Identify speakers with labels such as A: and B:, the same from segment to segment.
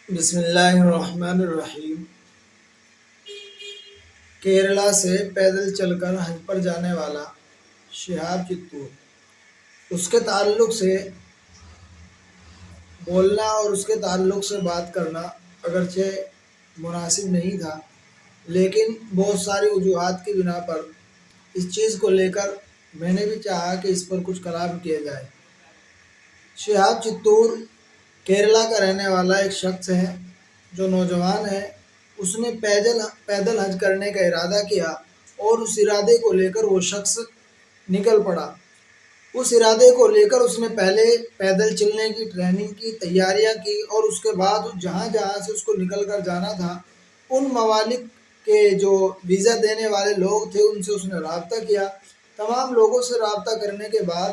A: بسم اللہ الرحمن الرحیم۔ کیرلا سے پیدل چل کر حج پر جانے والا شہاب چتور، اس کے تعلق سے بولنا اور اس کے تعلق سے بات کرنا اگرچہ مناسب نہیں تھا، لیکن بہت ساری وجوہات کی بنا پر اس چیز کو لے کر میں نے بھی چاہا کہ اس پر کچھ کلام کیا جائے۔ شہاب چتور کیرلا کا رہنے والا ایک شخص ہے جو نوجوان ہے۔ اس نے پیدل حج کرنے کا ارادہ کیا اور اس ارادے کو لے کر وہ شخص نکل پڑا۔ اس ارادے کو لے کر اس نے پہلے پیدل چلنے کی ٹریننگ کی، تیاریاں کی، اور اس کے بعد جہاں جہاں سے اس کو نکل کر جانا تھا ان ممالک کے جو ویزا دینے والے لوگ تھے ان سے اس نے رابطہ کیا۔ تمام لوگوں سے رابطہ کرنے کے بعد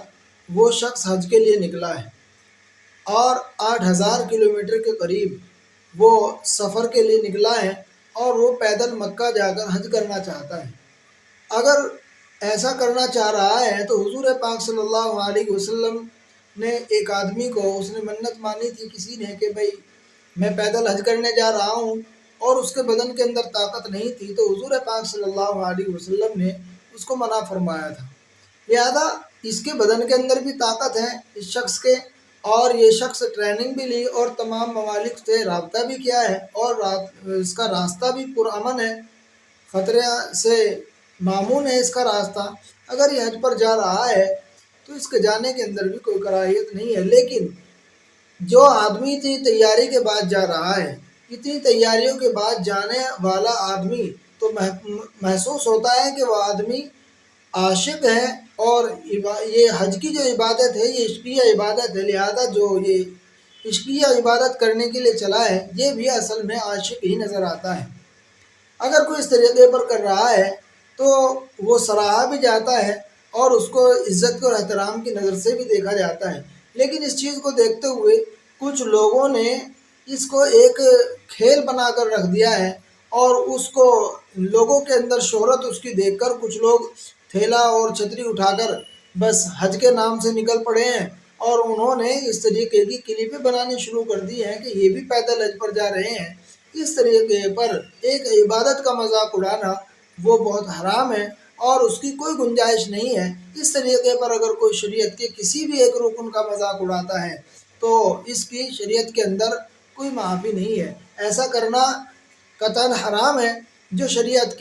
A: وہ شخص حج کے لیے نکلا ہے اور 8,000 کلومیٹر کے قریب وہ سفر کے لیے نکلا ہے اور وہ پیدل مکہ جا کر حج کرنا چاہتا ہے۔ اگر ایسا کرنا چاہ رہا ہے تو حضور پاک صلی اللہ علیہ وسلم نے ایک آدمی کو اس نے منت مانی تھی کسی نے کہ بھئی میں پیدل حج کرنے جا رہا ہوں، اور اس کے بدن کے اندر طاقت نہیں تھی، تو حضور پاک صلی اللہ علیہ وسلم نے اس کو منع فرمایا تھا۔ لہذا اس کے بدن کے اندر بھی طاقت ہے اس شخص کے، اور یہ شخص ٹریننگ بھی لی اور تمام ممالک سے رابطہ بھی کیا ہے، اور اس کا راستہ بھی پرامن ہے، خطرے سے معمون ہے اس کا راستہ۔ اگر یہ حج پر جا رہا ہے تو اس کے جانے کے اندر بھی کوئی کراہیت نہیں ہے، لیکن جو آدمی اتنی تیاری کے بعد جا رہا ہے، اتنی تیاریوں کے بعد جانے والا آدمی تو محسوس ہوتا ہے کہ وہ آدمی عاشق ہے، اور یہ حج کی جو عبادت ہے یہ عشقیہ عبادت ہے، لہذا جو یہ عشقیہ عبادت کرنے کے لیے چلا ہے یہ بھی اصل میں عاشق ہی نظر آتا ہے۔ اگر کوئی اس طریقے پر کر رہا ہے تو وہ سراہا بھی جاتا ہے اور اس کو عزت اور احترام کی نظر سے بھی دیکھا جاتا ہے، لیکن اس چیز کو دیکھتے ہوئے کچھ لوگوں نے اس کو ایک کھیل بنا کر رکھ دیا ہے، اور اس کو لوگوں کے اندر شہرت اس کی دیکھ کر کچھ لوگ تھیلا اور چھتری اٹھا کر بس حج کے نام سے نکل پڑے ہیں، اور انہوں نے اس طریقے کی کلپیں بنانی شروع کر دی ہیں کہ یہ بھی پیدل حج پر جا رہے ہیں۔ اس طریقے پر ایک عبادت کا مذاق اڑانا وہ بہت حرام ہے اور اس کی کوئی گنجائش نہیں ہے۔ اس طریقے پر اگر کوئی شریعت کے کسی بھی ایک رکن کا مذاق اڑاتا ہے تو اس کی شریعت کے اندر کوئی معافی نہیں ہے۔ ایسا کرنا قطعاً حرام ہے۔ جو شریعت کے